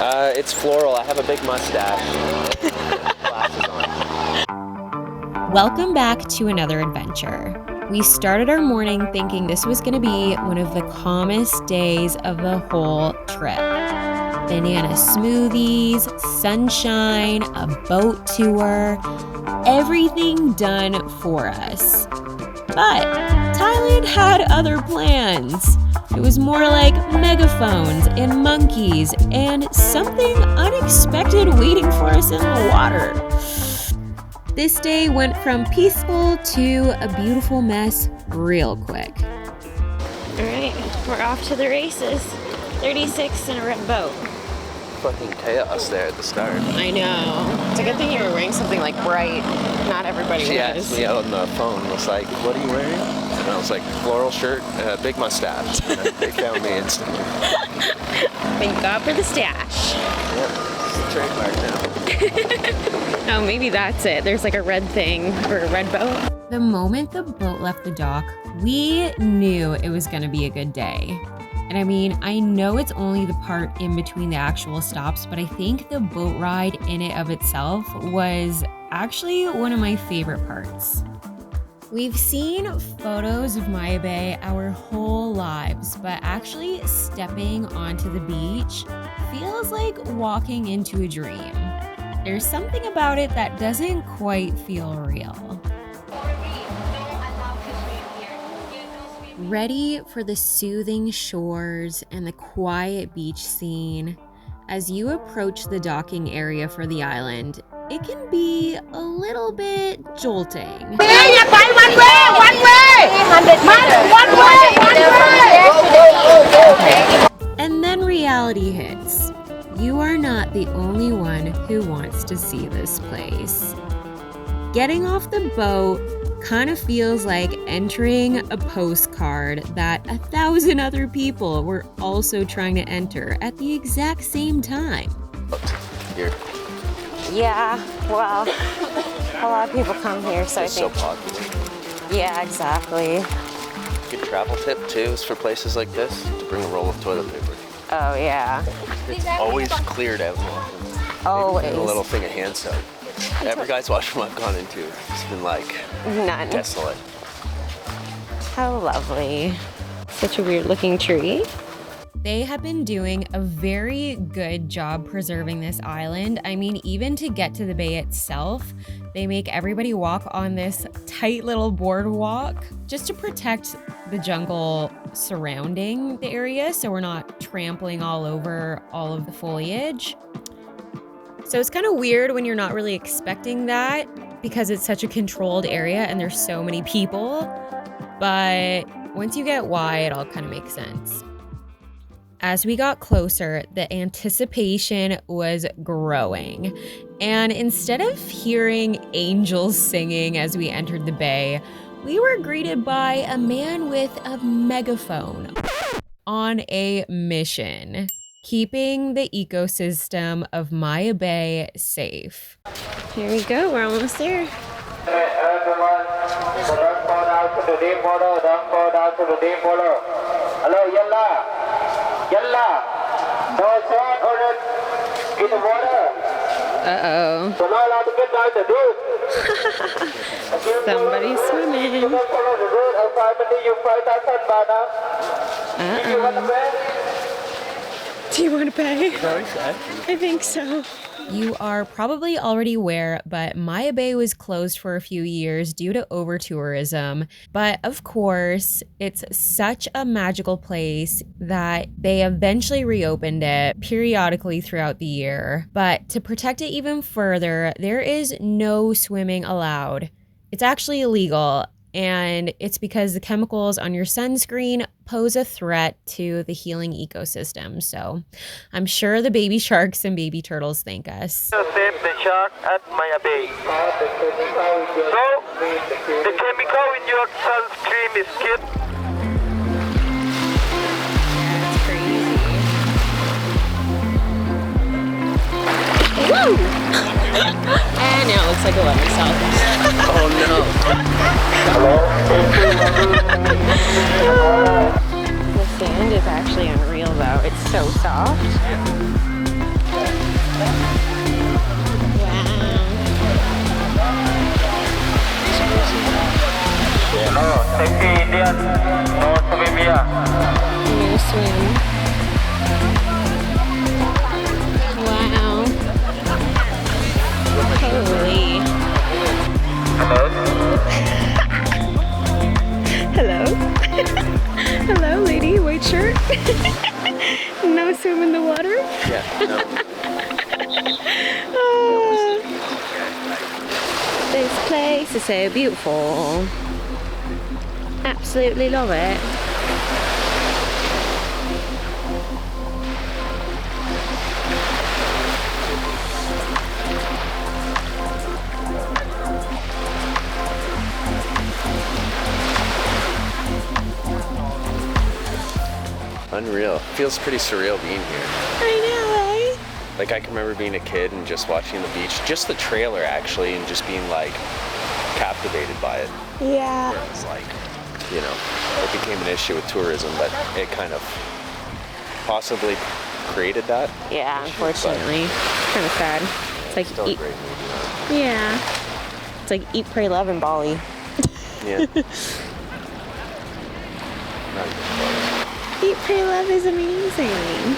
It's floral. I have a big mustache. Glasses on. Welcome back to another adventure. We started our morning thinking this was going to be one of the calmest days of the whole trip. Banana smoothies, sunshine, a boat tour, everything done for us. But Thailand had other plans. It was more like megaphones and monkeys and something unexpected waiting for us in the water. This day went from peaceful to a beautiful mess real quick. All right, we're off to the races. 36 in a red boat. Fucking chaos there at the start. I know. It's a good thing you were wearing something like bright. Not everybody She was. asked me out on the phone, was like, what are you wearing? And I was like, floral shirt, big mustache. And they found me instantly. Thank God for the stash. Yep, it's a trademark now. Oh, maybe that's it. There's like a red thing for a red boat. The moment the boat left the dock, we knew it was going to be a good day. And I mean, I know it's only the part in between the actual stops, but I think the boat ride in it of itself was actually one of my favorite parts. We've seen photos of Maya Bay our whole lives, but actually stepping onto the beach feels like walking into a dream. There's something about it that doesn't quite feel real. Ready for the soothing shores and the quiet beach scene, as you approach the docking area for the island, it can be a little bit jolting. And then reality hits. You are not the only one who wants to see this place. Getting off the boat kind of feels like entering a postcard that 1,000 other people were also trying to enter at the exact same time. Here. Yeah, well, a lot of people come here, so It's I think. so popular. Yeah, exactly. Good travel tip too is for places like this to bring a roll of toilet paper. Oh, yeah. It's always cleared out. Always. Maybe a little thing of hand soap. Every guy's washroom I've gone into, it's been like None. desolate. How lovely. Such a weird looking tree. They have been doing a very good job preserving this island. I mean, even to get to the bay itself, they make everybody walk on this tight little boardwalk just to protect the jungle surrounding the area so we're not trampling all over all of the foliage. So it's kind of weird when you're not really expecting that because it's such a controlled area and there's so many people. But once you get why, it all kind of makes sense. As we got closer, the anticipation was growing. And instead of hearing angels singing as we entered the bay, we were greeted by a man with a megaphone on a mission, keeping the ecosystem of Maya Bay safe. Here we go, we're almost there. Hey, everyone, so don't fall down to the deep water, don't fall down to the deep water. Hello, Yalla. Yalla. No shot or in the water. Uh-oh. So not allowed to get down the deep. Somebody's swimming. You don't follow the road, I'll find you 5,000 baht now. Do you want to pay? Do you want to pay? I think so. You are probably already aware, but Maya Bay was closed for a few years due to over-tourism. But of course, it's such a magical place that they eventually reopened it periodically throughout the year. But to protect it even further, there is no swimming allowed. It's actually illegal. And it's because the chemicals on your sunscreen pose a threat to the healing ecosystem. So I'm sure the baby sharks and baby turtles thank us. Save the shark at Maya Bay. So, the chemical in your sunscreen is kept. That's crazy. Woo! And now it looks like a lemon salad. Oh no. The sand is actually unreal though. It's so soft. This place is so beautiful. Absolutely love it. Unreal. Feels pretty surreal being here. I know, eh? Like I can remember being a kid and just watching the beach, just the trailer actually, and just being like captivated by it. Yeah. Where it was like, you know, it became an issue with tourism, but it kind of possibly created that. Yeah, issue, unfortunately. Kind of sad. It's like Still a eat. great movie. Yeah. It's like Eat, Pray, Love in Bali. Yeah. Not even close. Eat, Pray, Love is amazing.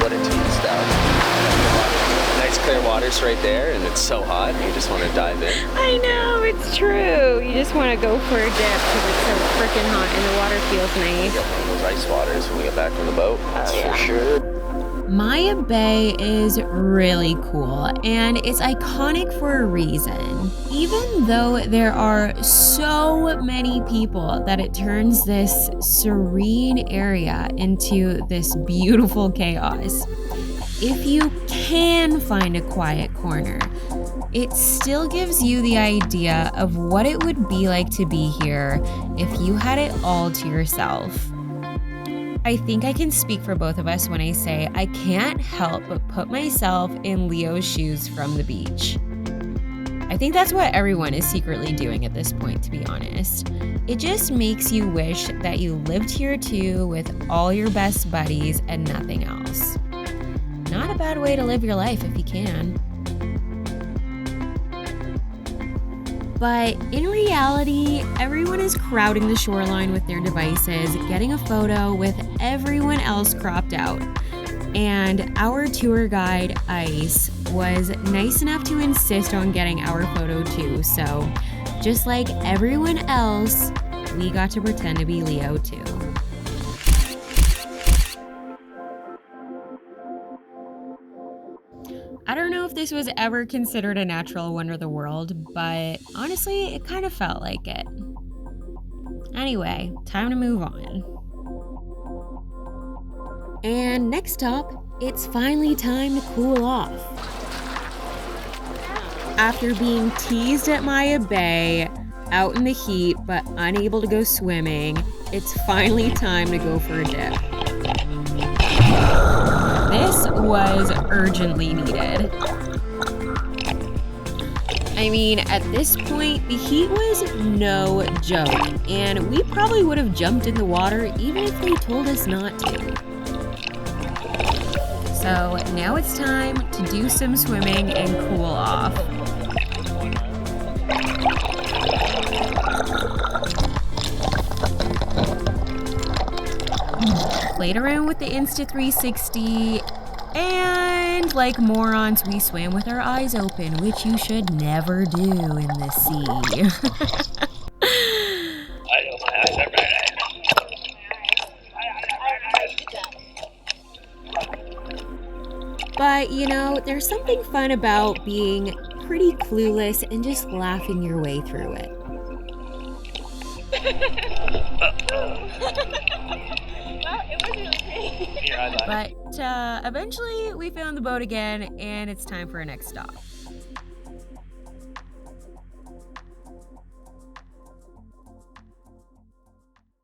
What a team style. Nice clear waters right there, and it's so hot, and you just want to dive in. I know, it's true. You just want to go for a dip because it's so freaking hot and the water feels nice. Get one of those ice waters when we get back from the boat. That's for sure. Maya Bay is really cool and it's iconic for a reason. Even though there are so many people that it turns this serene area into this beautiful chaos. If you can find a quiet corner, it still gives you the idea of what it would be like to be here if you had it all to yourself. I think I can speak for both of us when I say I can't help but put myself in Leo's shoes from the beach. I think that's what everyone is secretly doing at this point, to be honest. It just makes you wish that you lived here too with all your best buddies and nothing else. Not a bad way to live your life if you can. But in reality, everyone is crowding the shoreline with their devices, getting a photo with everyone else cropped out. And our tour guide, Ice, was nice enough to insist on getting our photo too. So just like everyone else, we got to pretend to be Leo too. I don't know if this was ever considered a natural wonder of the world, but honestly, it kind of felt like it. Anyway, time to move on. And next up, it's finally time to cool off. After being teased at Maya Bay, out in the heat but unable to go swimming, it's finally time to go for a dip. This was urgently needed. I mean, at this point, the heat was no joke, and we probably would have jumped in the water even if they told us not to. So now it's time to do some swimming and cool off. Played around with the Insta360, and like morons, we swam with our eyes open, which you should never do in the sea. But, you know, there's something fun about being pretty clueless and just laughing your way through it. But eventually we found the boat again, and it's time for our next stop.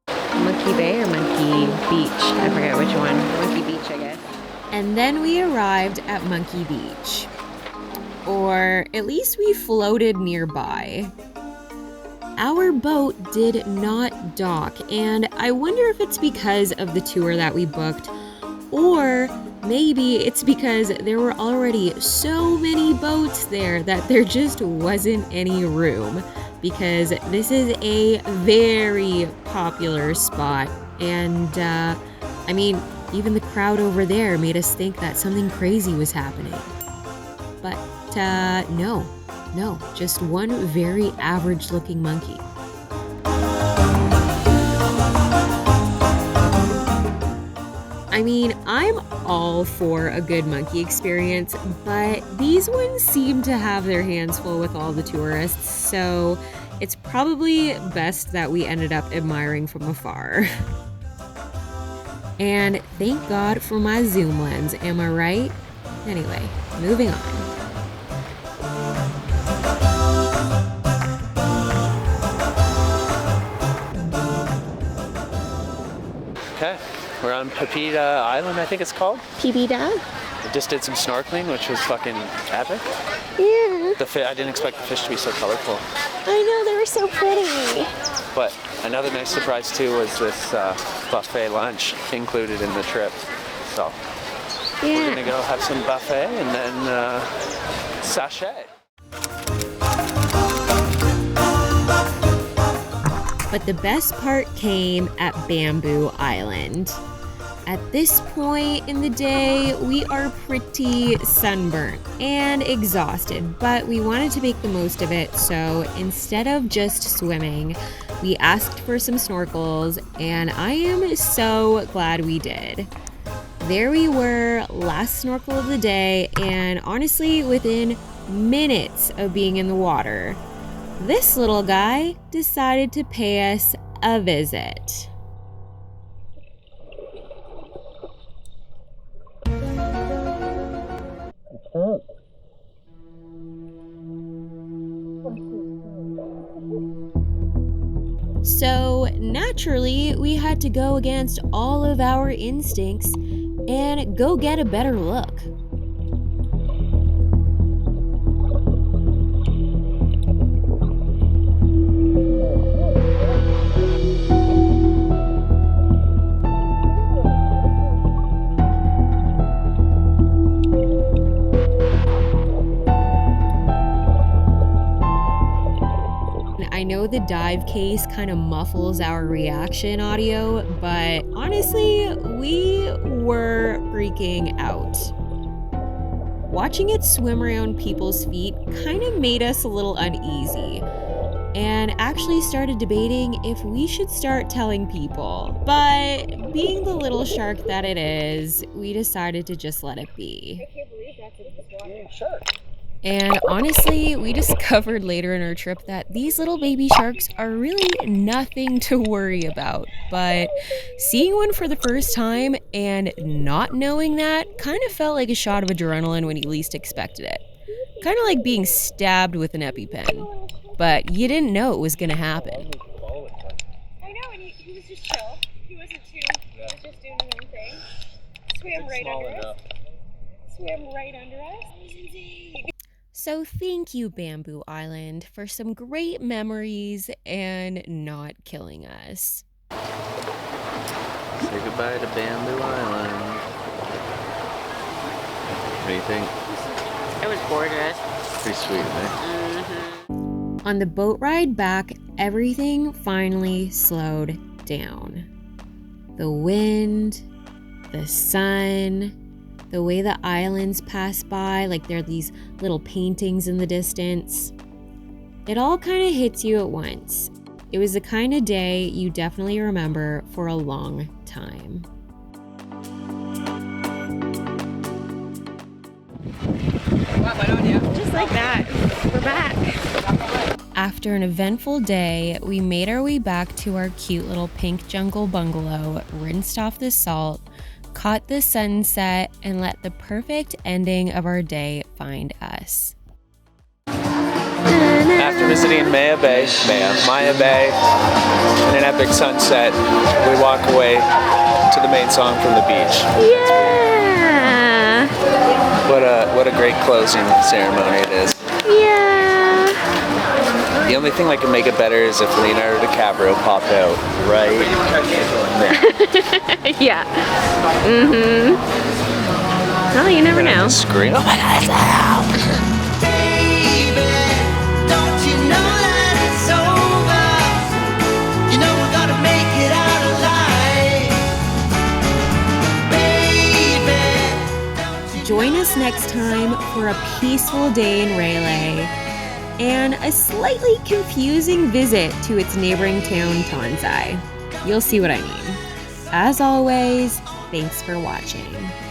Monkey Bay or Monkey Beach? I forget which one. Monkey Beach, I guess. And then we arrived at Monkey Beach. Or at least we floated nearby. Our boat did not dock, and I wonder if it's because of the tour that we booked, or maybe it's because there were already so many boats there that there just wasn't any room, because this is a very popular spot, and I mean, even the crowd over there made us think that something crazy was happening. But no, just one very average looking monkey. I mean, I'm all for a good monkey experience, but these ones seem to have their hands full with all the tourists, so it's probably best that we ended up admiring from afar. And thank God for my zoom lens, am I right? Anyway, moving on. Okay, we're on Phi Phi Island, I think it's called. PB-da? We just did some snorkeling, which was fucking epic. Yeah. I didn't expect the fish to be so colorful. I know, they were so pretty. But another nice surprise too was this buffet lunch included in the trip. So we're gonna go have some buffet and then sachet. But the best part came at Bamboo Island. At this point in the day, we are pretty sunburnt and exhausted, but we wanted to make the most of it, so instead of just swimming, we asked for some snorkels, and I am so glad we did. There we were, last snorkel of the day, and honestly, within minutes of being in the water, this little guy decided to pay us a visit. So naturally, we had to go against all of our instincts and go get a better look. I know the dive case kind of muffles our reaction audio, but honestly, we were freaking out. Watching it swim around people's feet kind of made us a little uneasy, and actually started debating if we should start telling people. But being the little shark that it is, we decided to just let it be. I can't believe that's in this water. Sure. And honestly, we discovered later in our trip that these little baby sharks are really nothing to worry about. But seeing one for the first time and not knowing that kind of felt like a shot of adrenaline when you least expected it. Kind of like being stabbed with an EpiPen. But you didn't know it was going to happen. I know, and he was just chill. He wasn't too, he was just doing his own thing. Swam right under us. Swam right under us. It was insane. So thank you, Bamboo Island, for some great memories and not killing us. Say goodbye to Bamboo Island. What do you think? It was gorgeous. Pretty sweet, eh? Mm-hmm. On the boat ride back, everything finally slowed down. The wind, the sun, the way the islands pass by, like they're these little paintings in the distance. It all kind of hits you at once. It was the kind of day you definitely remember for a long time. Just like that, we're back. After an eventful day, we made our way back to our cute little pink jungle bungalow, rinsed off the salt, caught the sunset, and let the perfect ending of our day find us. After visiting Maya Bay, and an epic sunset, we walk away to the main song from the beach. Yeah. What a great closing ceremony it is. Yeah. The only thing that can make it better is if Leonardo DiCaprio popped out right there. Yeah. Mm-hmm. Well, you never know. Scream. Oh my God, it's loud. Join us next time for a peaceful day in Railay and a slightly confusing visit to its neighboring town, Tonsai. You'll see what I mean. As always, Thanks for watching.